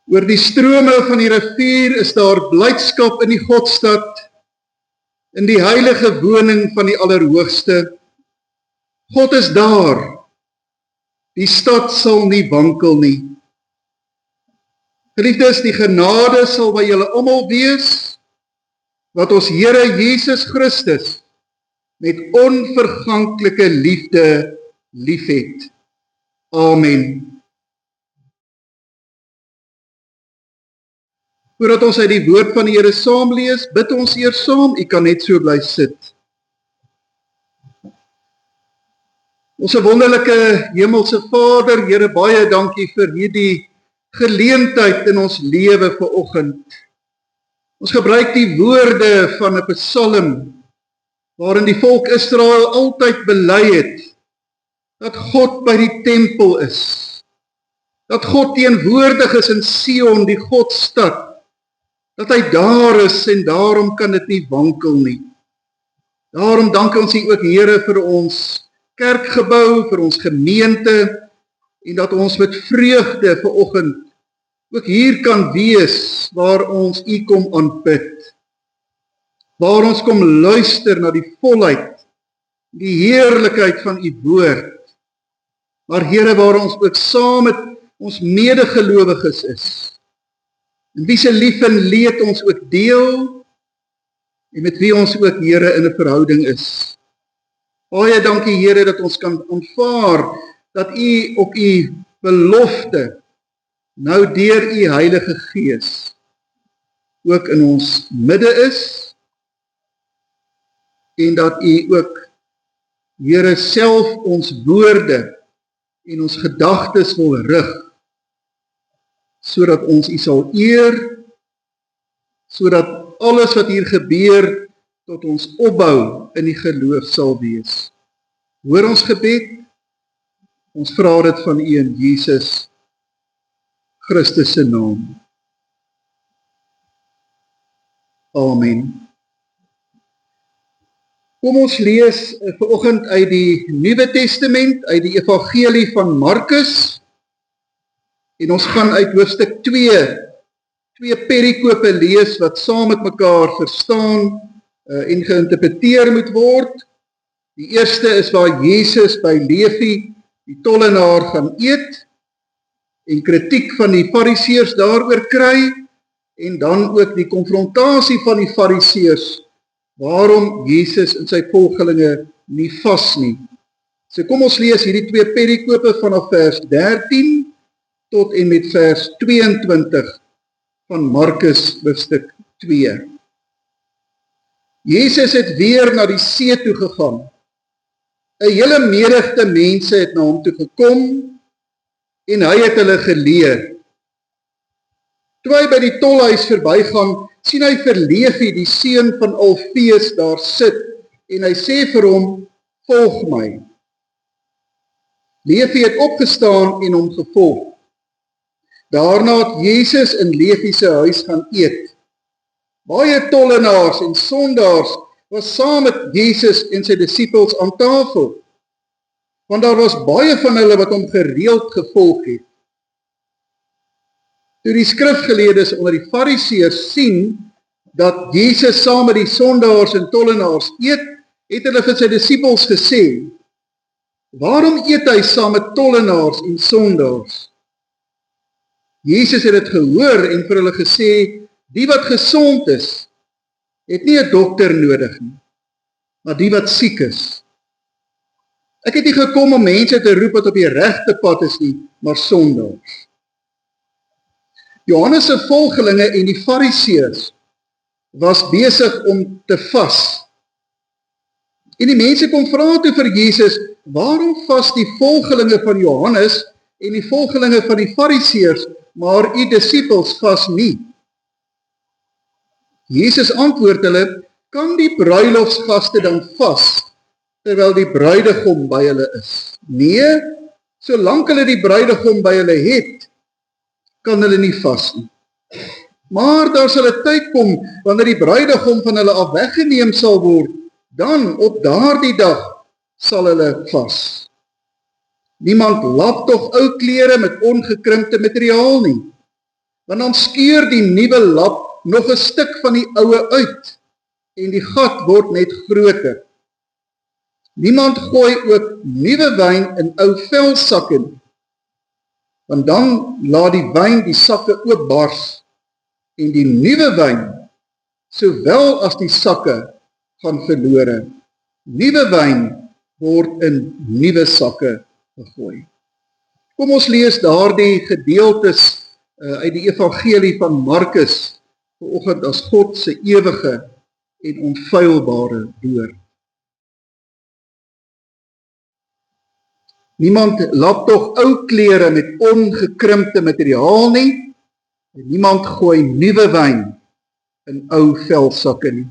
Oor die strome van die rivier is daar blydskap in die Godstad, in die heilige woning van die Allerhoogste. God is daar, die stad sal nie wankel nie. Geliefdes, die genade sal by julle almal wees, wat ons Here Jesus Christus met onverganklike liefde liefhet. Amen. Voordat ons uit die woord van die Here saam lees, bid ons eers saam. U kan net so bly sit. Ons wonderlike hemelse Vader, Here, baie dankie vir hierdie geleentheid in ons lewe vanoggend. Ons gebruik die woorde van 'n psalm waarin die volk Israel altyd bely het dat God by die tempel is, dat God teenwoordig is in Sion, die Godstad, dat hy daar is en daarom kan dit nie wankel nie. Daarom dank ons U ook, Here, vir ons kerkgebou, vir ons gemeente, en dat ons met vreugde vanoggend ook hier kan wees waar ons U kom aanbid, waar ons kom luister na die volheid, die heerlikheid van U woord, maar Here, waar ons ook saam met ons medegelowiges is, en wie se lief en leed ons ook deel, en met wie ons ook, Here, in 'n verhouding is. Baie dankie, Here, dat ons kan aanvaar, dat U op U belofte, nou deur U Heilige Gees, ook in ons midde is, en dat U ook, Here, self ons woorde en ons gedagtes wil rig, sodat ons U sal eer, sodat alles wat hier gebeur tot ons opbou in die geloof sal wees. Hoor ons gebed, ons vra dit van U in Jesus Christus se naam. Amen. Kom ons lees vanoggend uit die Nuwe Testament, uit die Evangelie van Markus, en ons gaan uit hoofstuk 2 perikope lees wat saam met mekaar verstaan en geïnterpreteer moet word. Die eerste is waar Jesus by Levi, die tollenaar, gaan eet en kritiek van die Fariseërs daaroor kry, en dan ook die konfrontasie van die Fariseërs waarom Jesus en sy volgelinge nie vas nie. So kom ons lees hierdie 2 perikope vanaf vers 13 tot en met vers 22 van Markus hoofstuk 2. Jesus het weer na die see toe gegaan. 'n Hele menigte mense het na hom toe gekom en hy het hulle geleer. Toe hy by die tolhuis verbygaan, sien hy vir Levi, die seun van Alfeus, daar sit, en hy sê vir hom, volg my. Levi het opgestaan en hom gevolg. Daarna het Jesus in Levi se huis gaan eet. Baie tollenaars en sondaars was saam met Jesus en sy disippels aan tafel, want daar was baie van hulle wat hom gereeld gevolg het. Toe die skrifgeleerdes onder die Fariseërs sien dat Jesus saam met die sondaars en tollenaars eet, het hulle vir sy disippels gesê, waarom eet hy saam met tollenaars en sondaars? Jesus het dit gehoor en vir hulle gesê, die wat gesond is, het nie 'n dokter nodig nie, maar die wat siek is. Ek het nie gekom om mense te roep wat op die regte pad is nie, maar sondaars. Johannes se volgelinge en die Fariseërs was besig om te vas. En die mense kom vra toe vir Jesus, waarom vas die volgelinge van Johannes en die volgelinge van die Fariseërs, maar U disippels vas nie? Jesus antwoord hulle, kan die bruilofsgaste dan vas, terwyl die bruidegom by hulle is? Nee, solank hulle die bruidegom by hulle het, kan hulle nie vas nie. Maar daar sal 'n tyd kom, wanneer die bruidegom van hulle af weggeneem sal word, dan op daardie dag sal hulle vas. Niemand lap tog ou klere met ongekrimpte materiaal nie, Want dan skeur die nuwe lap nog 'n stuk van die oue uit en die gat word net groter. Niemand gooi ook nuwe wyn in ou velsakke nie, want dan laat die wyn die sakke oopbars en die nuwe wyn, sowel as die sakke, gaan verlore. Nuwe wyn word in nuwe sakke gegooi. Kom ons lees daardie gedeeltes uit die evangelie van Markus vanoggend as God se ewige en onfeilbare woord. Niemand lap tog ou klere met ongekrimpte materiaal nie, en niemand gooi nuwe wyn in ou velsakke nie.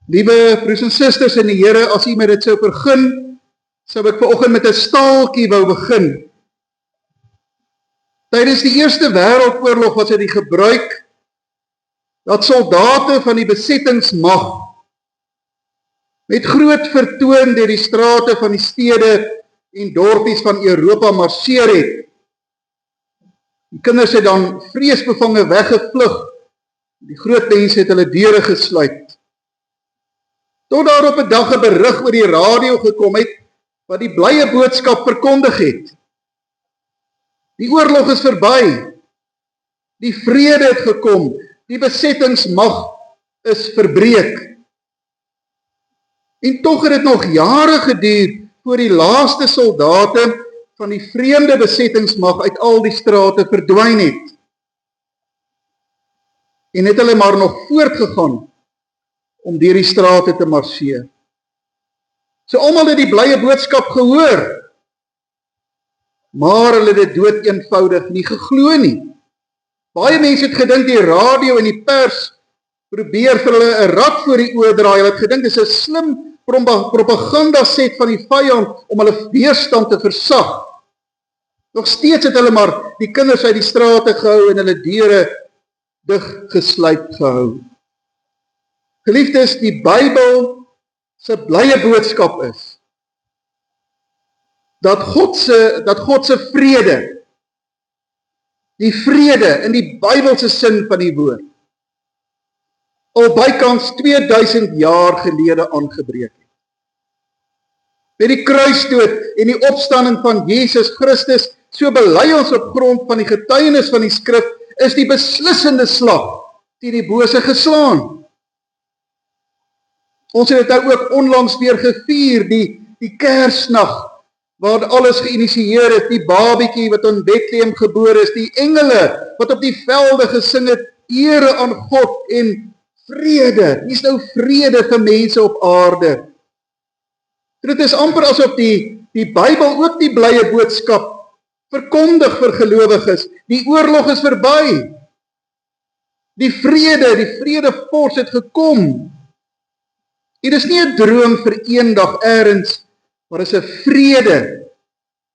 Liewe broers en susters in die Here, as u met dit sou begin, sou ek vanoggend met 'n staaltjie wou begin. Tydens die Eerste Wêreldoorlog was dit die gebruik dat soldate van die besettingsmag met groot vertoon deur die strate van die stede en dorpies van Europa marseer het. Die kinders het dan vreesbevange weggevlug. Die groot mense het hulle deure gesluit. Tot daar op 'n dag 'n berig oor die radio gekom het wat die blye boodskap verkondig het. Die oorlog is verby. Die vrede het gekom. Die besettingsmag is verbreek. En tog het dit nog jare geduur voor die laaste soldate van die vreemde besettingsmag uit al die strate verdwyn het. En het hulle maar nog voortgegaan om deur die strate te marseer. So almal het die blye boodskap gehoor, maar hulle het dit dood eenvoudig nie geglo nie. Baie mense het gedink die radio en die pers probeer vir hulle 'n rad voor die oë draai. Hulle het gedink dit is 'n slim propaganda set van die vyand om hulle weerstand te versag. Nog steeds het hulle maar die kinders uit die strate gehou en hulle deure dig gesluit gehou. Geliefdes, die Bybel se blye boodskap is dat God se vrede, die vrede in die Bybelse sin van die woord, al bykans 2000 jaar gelede aangebreek het. Met die kruisdood en die opstanding van Jesus Christus, so bely ons op grond van die getuienis van die skrif, is die beslissende slag teen die bose geslaan. Ons het dit nou ook onlangs weer gevier, die Kersnag, waar alles geïnisieer het, die babietjie wat in Bethlehem gebore is, die engele wat op die velde gesing het, ere aan God en vrede. Hier is nou vrede vir mense op aarde. Dit is amper asof die Bybel ook die blye boodskap verkondig vir gelowiges. Die oorlog is verby. Die vredevors het gekom. Dit is nie 'n droom vir eendag eers, maar is 'n vrede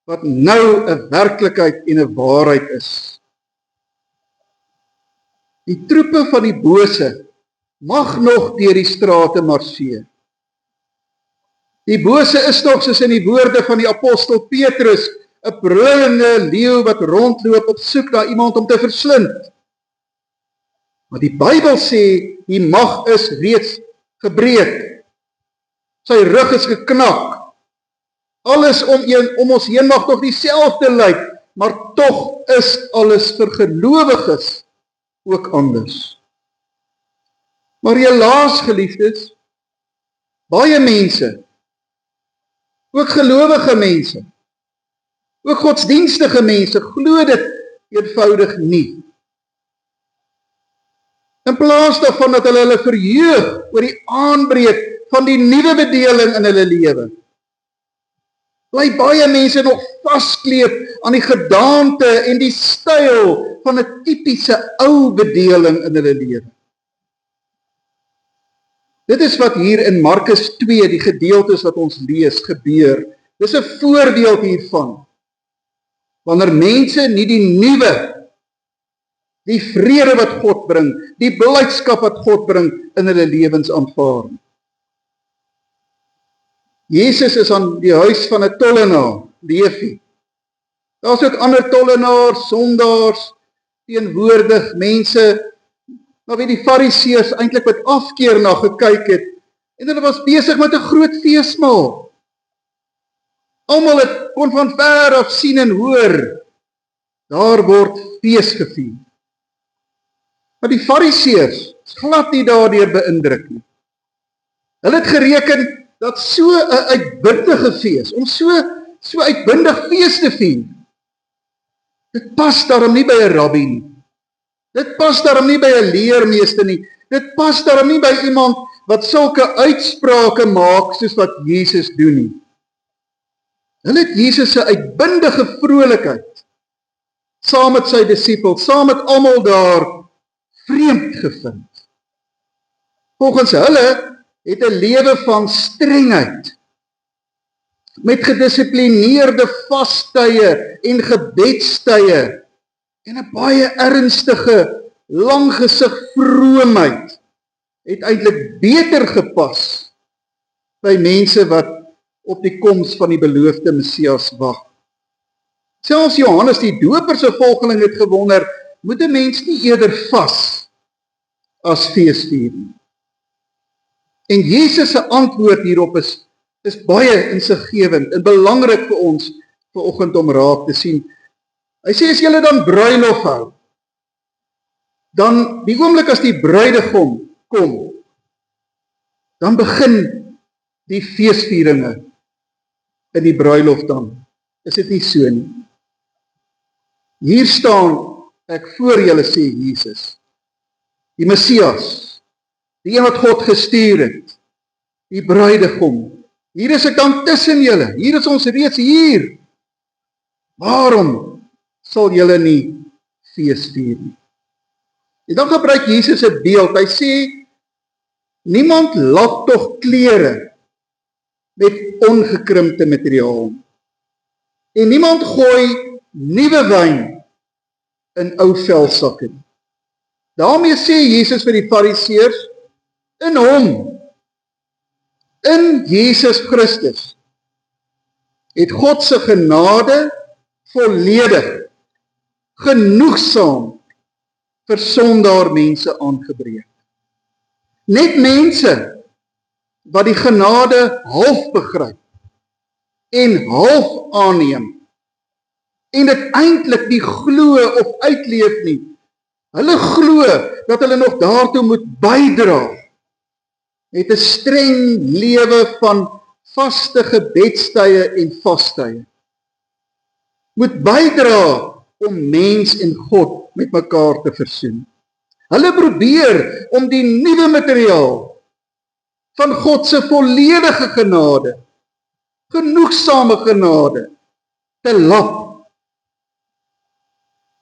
wat nou 'n werklikheid en 'n waarheid is. Die troepe van die bose mag nog deur die strate marseer. Die bose is nog, soos in die woorde van die apostel Petrus, 'n brullende leeu wat rondloop op soek na iemand om te verslind. Maar die Bybel sê, die mag is reeds gebreek. Sy rug is geknak. Alles om ons heen mag tog dieselfde lyk, maar tog is alles vir gelowiges ook anders. Maar helaas, geliefdes, baie mense, ook gelowige mense, ook godsdienstige mense, glo dit eenvoudig nie. In plaas daarvan dat hulle verheug oor die aanbreek van die nuwe bedeling in hulle lewe, bly baie mense nog vaskleef aan die gedaante en die styl van 'n tipiese ou bedeling in hulle lewe. Dit is wat hier in Markus 2, die gedeeltes wat ons lees, gebeur. Dis 'n voorbeeld hiervan. Wanneer mense nie die nuwe, die vrede wat God bring, die blydskap wat God bring in hulle lewens aanvaar. Jesus is aan die huis van 'n tollenaar, Levi. Daar's ook ander tollenaars, sondaars, teenwoordig, mense, na wie die Fariseërs eintlik met afkeer na gekyk het, en hulle was besig met 'n groot feesmaal. Almal kon van ver af sien en hoor, daar word fees gevier. Maar die Fariseërs is glad nie daardeur beïndruk nie. Hulle het gereken dat so 'n uitbundige fees, om so uitbundig fees te vier, dit pas daarom nie by 'n rabbi nie. Dit pas daarom nie by 'n leermeester nie. Dit pas daarom nie by iemand wat sulke uitsprake maak soos wat Jesus doen nie. Hulle het Jesus se uitbundige vrolikheid saam met sy disippels, saam met almal daar vreemd gevind. Volgens hulle het 'n lewe van strengheid, met gedissiplineerde vastye en gebedstye en 'n baie ernstige, langgesig vroomheid het eintlik beter gepas by mense wat op die koms van die beloofde Messias wag. Selfs Johannes die Doper se volgeling het gewonder, moet 'n mens nie eerder vas as feesvier nie? En Jesus se antwoord hierop is baie insiggewend en belangrik vir ons vanoggend om raak te sien. Hy sê, as julle dan bruilof hou, dan die oomblik as die bruidegom kom, dan begin die feesvieringe in die bruilof dan. Is dit nie so nie? Hier staan ek voor julle, sê Jesus, die Messias, die een wat God gestuur het, die bruidegom. Hier is ek dan tussen julle, hier is ons reeds hier. Waarom sal julle nie fees vier nie? En dan gebruik Jesus 'n beeld. Hy sê, niemand lap tog klere met ongekrimpte materiaal. En niemand gooi nuwe wyn in ou velsakke nie. Daarmee sê Jesus vir die Fariseërs, in hom, in Jesus Christus, het God se genade volledig, genoegsaam vir sondaar mense aangebreek. Net mense wat die genade half begryp en half aanneem en dit eintlik nie glo of uitleef nie. Hulle glo dat hulle nog daartoe moet bydra. Het 'n streng lewe van vaste gebedstye en vastye. Moet bydra om mens en God met mekaar te versoen. Hulle probeer om die nuwe materiaal van God se volledige genade, genoegsame genade, te lap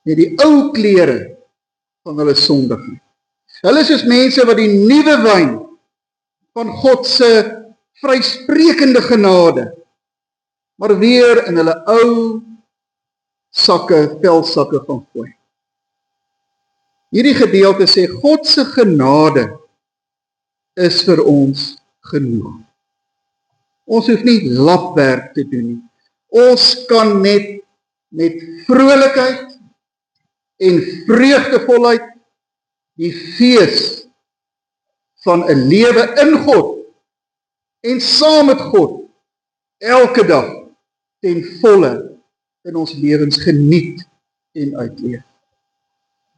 met die ou klere van hulle sondigheid. Hulle is soos mense wat die nuwe wyn van God se vrysprekende genade, maar weer in hulle ou velsakke gaan gooi. Hierdie gedeelte sê, God se genade is vir ons genoeg. Ons hoef nie lapwerk te doen nie. Ons kan net met vrolikheid en vreugdevolheid die fees van 'n lewe in God en saam met God elke dag ten volle in ons lewens geniet en uitleef.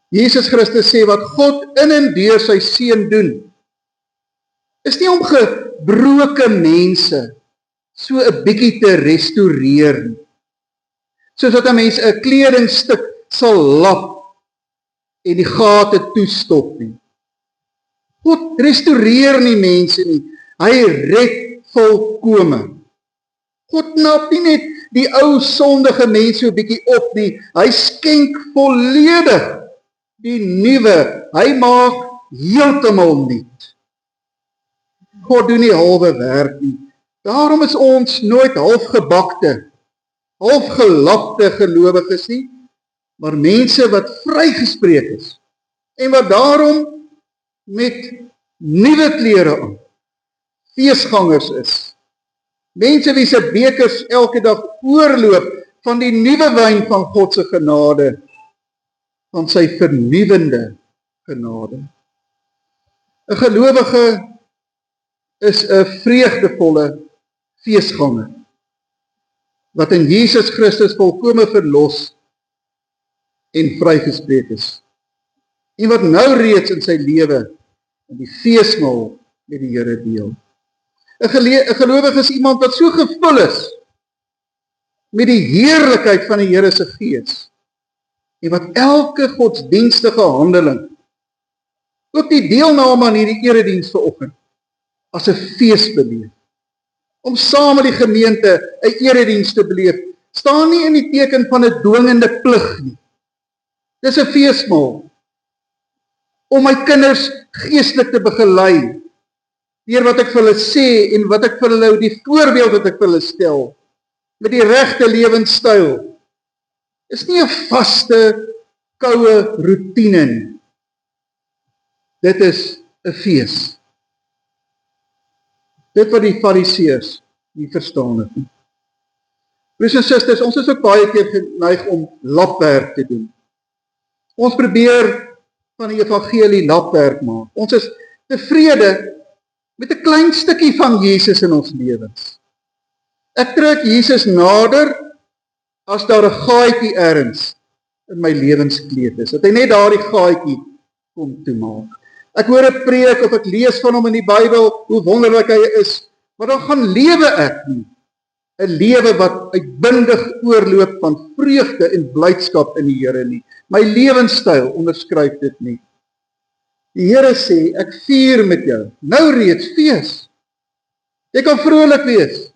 Jesus Christus sê wat God in en deur sy seun doen, is nie om gebroke mense so 'n bietjie te restoreer nie. Soos wat 'n mens 'n kledingstuk sal lap en die gate toestop nie. God restoreer nie mense nie, hy red volkome. God knap nie net die ou sondige mense so 'n bietjie op nie, hy skenk volledig die nuwe, hy maak heeltemal nuut. God doen nie halwe werk nie. Daarom is ons nooit halfgebakte, halfgelapte gelowiges nie, maar mense wat vrygespreek is en wat daarom met nuwe klere aan, feesgangers is. Mense wie se bekers elke dag oorloop van die nuwe wyn van God se genade van sy vernuwende genade. 'n Gelowige is 'n vreugdevolle feesganger, wat in Jesus Christus volkome verlos en vrygespreek is. En wat nou reeds in sy lewe in die feesmaal met die Here deel. 'n Gelowige is iemand wat so gevul is met die heerlikheid van die Here se Gees, en wat elke godsdienstige handeling, ook die deelname aan hierdie erediens vanoggend, as 'n fees beleef. Om saam met die gemeente 'n erediens te beleef, staan nie in die teken van 'n dwingende plig nie. Dis 'n feesmaal om my kinders geestelik te begelei, deur wat ek vir hulle sê en wat ek vir hulle, die voorbeeld wat ek vir hulle stel, met die regte lewenstyl. Is nie 'n vaste, koue roetine nie. Dit is 'n fees. Dit wat die fariseërs nie verstaan het nie. Broers en susters, ons is ook baie keer geneig om lapwerk te doen. Ons probeer van die evangelie lapwerk maak. Ons is tevrede met 'n klein stukkie van Jesus in ons lewens. Ek trek Jesus nader as daar 'n gaatjie ergens in my lewenskleed is, dat hy net daardie gaatjie kom toemaak. Ek hoor 'n preek of ek lees van hom in die Bybel, hoe wonderlik hy is, maar dan gaan lewe ek nie 'n lewe wat uitbundig oorloop van vreugde en blydskap in die Here nie. My lewenstyl onderskryf dit nie. Die Here sê, ek vier met jou, nou reeds fees. Jy kan vrolik wees.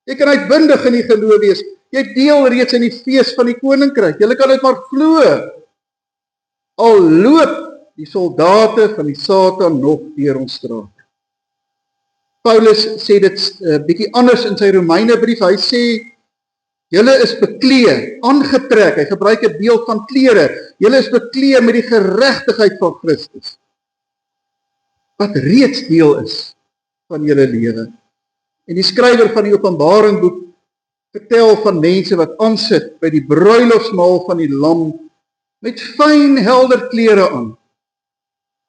Jy kan uitbundig in die geloof wees. Jy deel reeds in die fees van die koninkryk. Jy kan dit maar glo. Al loop die soldate van die Satan nog deur ons straat. Paulus sê dit bietjie anders in sy Romeinebrief. Hy sê, julle is beklee, aangetrek. Hy gebruik 'n beeld van klere. Julle is beklee met die geregtigheid van Christus, wat reeds deel is van julle lewe. En die skrywer van die Openbaringboek vertel van mense wat aansit by die bruilofsmaal van die Lam met fyn helder klere aan,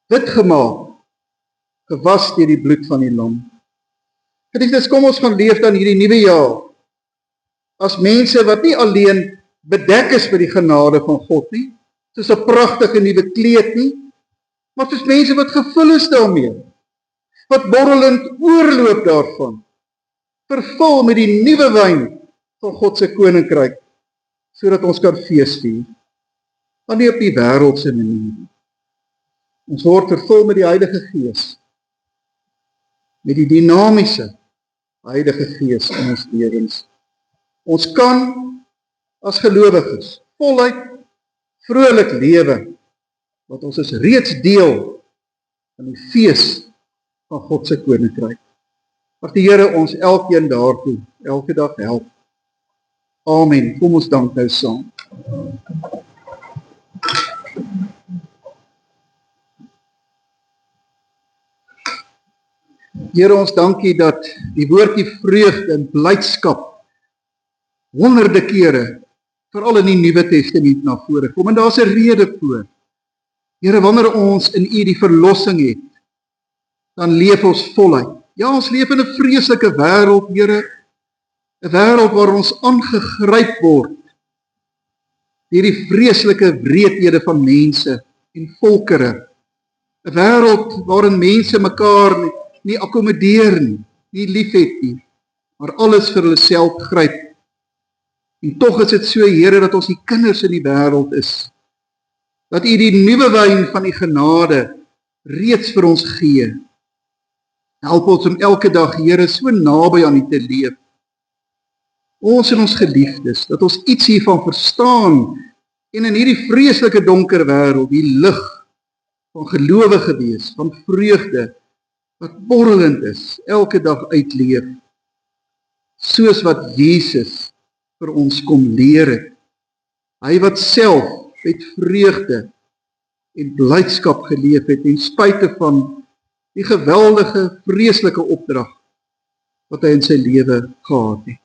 wit gemaak, gewas deur die bloed van die Lam. Geliefdes, kom ons gaan leef dan hierdie nuwe jaar as mense wat nie alleen bedek is met die genade van God nie, soos 'n pragtige nuwe kleed nie, maar soos mense wat gevul is daarmee, wat borrelend oorloop daarvan, vervul met die nuwe wyn van God se koninkryk, sodat ons kan feesvier, maar nie op die wêreldse manier. Ons word vervul met die Heilige Gees, met die dinamiese Heilige Gees in ons lewens. Ons kan as gelowiges voluit vrolik lewe, want ons is reeds deel van die fees van God se koninkryk. Mag die Here ons elkeen daartoe elke dag help. Amen. Kom ons dank nou saam. Here, ons dankie dat die woordjie vreugde en blydskap honderde kere, veral in die Nuwe Testament, na vore kom, en daar's 'n rede voor. Here, wanneer ons in U die verlossing het, dan leef ons voluit. Ja, ons leef in 'n vreeslike wêreld, Here, 'n wêreld waar ons aangegryp word deur die vreeslike wreedhede van mense en volkere. 'n Wêreld waarin mense mekaar nie akkommodeer nie liefhet nie, maar alles vir hulle self gryp. En tog is dit so, Here, dat ons die kinders in die wêreld is, dat U die nuwe wyn van die genade reeds vir ons gee. Help ons om elke dag, Here, so naby aan U te leef. Ons en ons geliefdes, dat ons iets hiervan verstaan, en in hierdie vreeslike donker wêreld, die lig van gelowige wees, van vreugde, wat borrelend is, elke dag uitleef, soos wat Jesus vir ons kom leer het. Hy wat self met vreugde en blydskap geleef het, en spite van die geweldige, vreeslike opdrag wat hy in sy lewe gehad het.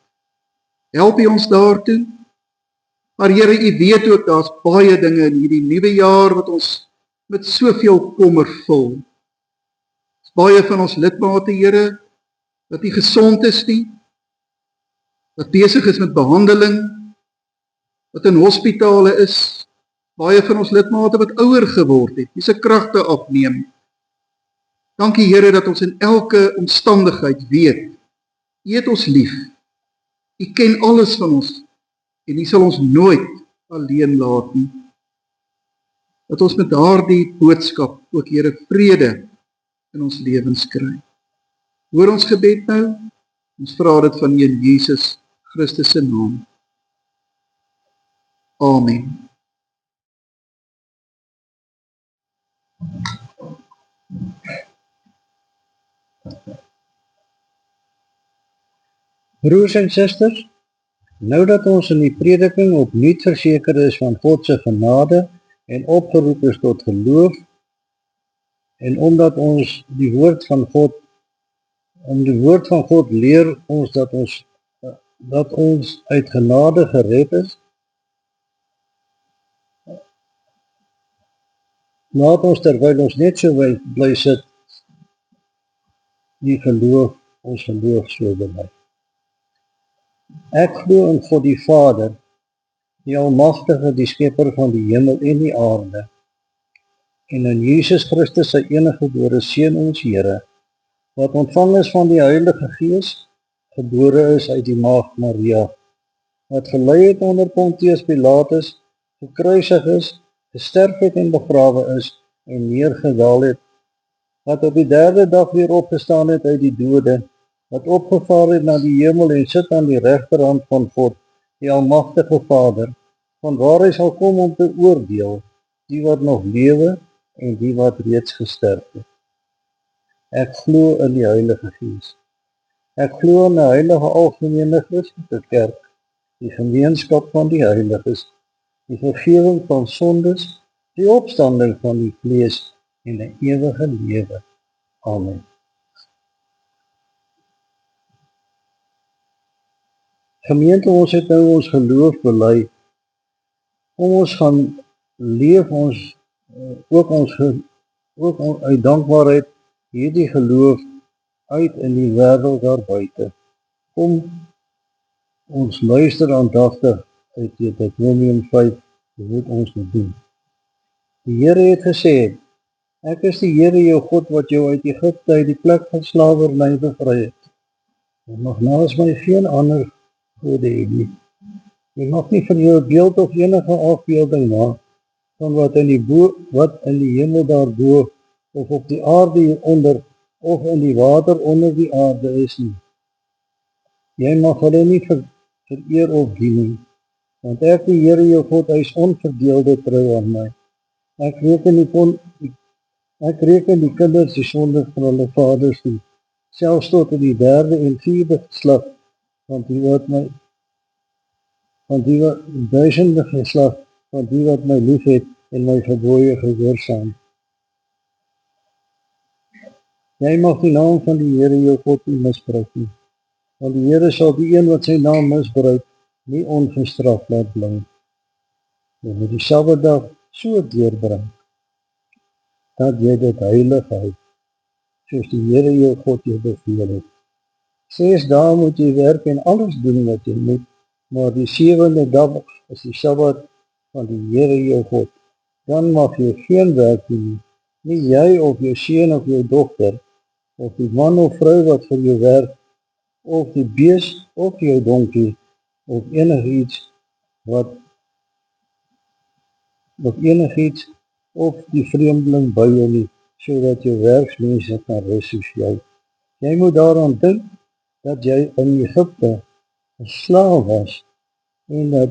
Help U ons daartoe, Maar Here, U weet ook, daar's baie dinge in hierdie nuwe jaar wat ons met soveel kommer vul. Baie van ons lidmate, Here, wat nie gesond is nie, wat besig is met behandeling, wat in hospitale is, baie van ons lidmate wat ouer geword het, wie se kragte afneem. Dankie Here dat ons in elke omstandigheid weet, U het ons lief, U ken alles van ons, en U sal ons nooit alleen laat nie. Dat ons met daardie boodskap ook Here vrede in ons lewens kry. Hoor ons gebed nou, ons vra dit van U in Jesus Christus se naam. Amen. Broers en susters, nou dat ons in die prediking opnuut verseker is van God se genade en opgeroep is tot geloof, en omdat ons die woord van God leer ons dat ons uit genade gered is, laat ons terwyl ons net so bly sit, ons geloof so bely. Ek glo in God die Vader, die Almagtige, die Skepper van die hemel en die aarde, en in Jesus Christus sy eniggebore Seun ons Here, wat ontvang is van die Heilige Gees, gebore is uit die Maagd Maria, wat gelei het onder Pontius Pilatus, gekruisig is, gesterf het en begrawe is, en neergedaal het, wat op die derde dag weer opgestaan het uit die dode, wat opgevaar het na die hemel en sit aan die regterhand van God, die Almagtige Vader, van waar hy sal kom om te oordeel, die wat nog lewe en die wat reeds gesterf het. Ek glo in die Heilige Gees. Ek glo in 'n heilige algemene Christelike kerk, die gemeenskap van die heiliges, die vergifnis van sondes, die opstanding van die vlees en 'n ewige lewe. Amen. Gemeente, ons het nou ons geloof bely. Kom ons gaan leef ons ook uit dankbaarheid hierdie geloof uit in die wêreld daar buite. Kom ons luister aandagtig uit Deuteronomium 5, wat ons moet doen. Die Here het gesê, ek is die Here jou God wat jou uit Egipte uit die plek van slawerny bevry het. Jy mag naas my geen ander gode hê nie. Jy mag nie vir jou 'n beeld of enige afbeelding maak van wat in die hemel daarbo of op die aarde hieronder of in die water onder die aarde is nie. Jy mag hulle nie vereer of dien nie, want ek die Here jou God, hy is onverdeelde trou aan my. Ek reken die kinders die sonde van hulle vaders nie, selfs tot in die derde en vierde geslag van die duisende geslag van die wat my lief het en my gebooie gehoorsaam. Jy mag die naam van die Here jou God nie misbruik nie, want die Here sal die een wat sy naam misbruik nie ongestraf laat bly. Jy moet die Sabbatdag so deurbring dat jy dit heilig hou, soos die Here jou God jou beveel het. 6 dae moet jy werk en alles doen wat jy moet, maar die 7de dag is die Sabbat van die Here jou God. Dan mag jy geen werk doen, nie jy of jou seun of jou dogter, of die man of vrou wat vir jou werk, of die bees of jou donkie, of enigiets of die vreemdeling by jou nie, sodat jou werksmense kan rus soos jy. Jy moet daaraan dink dat jy in Egipte 'n slaaf was en dat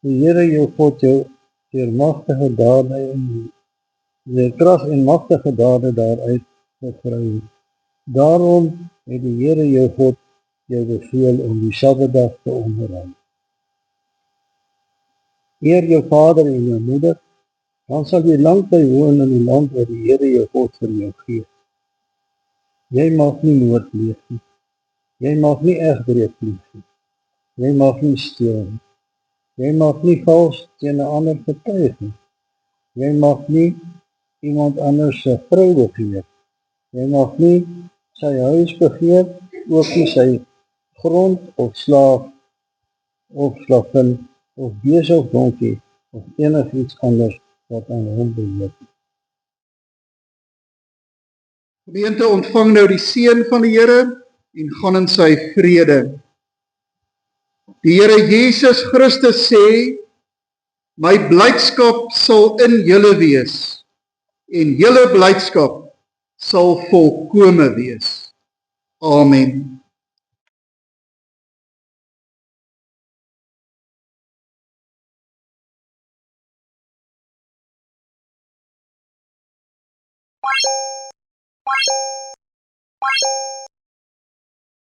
die Here jou God jou deur magtige dade en deur krag en magtige dade daaruit bevry het. Daarom het die Here jou God jou beveel om die Sabbatdag te onderhou. Eer jou vader en jou moeder, dan sal jy lank by woon in die land wat die Here jou God vir jou gee. Jy mag nie moord pleeg nie. Jy mag nie egbreek pleeg nie. Jy mag nie steel nie. Jy mag nie vals teen 'n ander getuig nie. Jy mag nie iemand anders se vrou begeer. Jy mag nie sy huis begeer, ook nie sy grond of slaaf of slavin of bees of donkie of enigiets anders wat aan hom behoort. Gemeente, ontvang nou die seën van die Here en gaan in sy vrede. Die Here Jesus Christus sê, my blydskap sal in julle wees en julle blydskap sal volkome wees. Amen.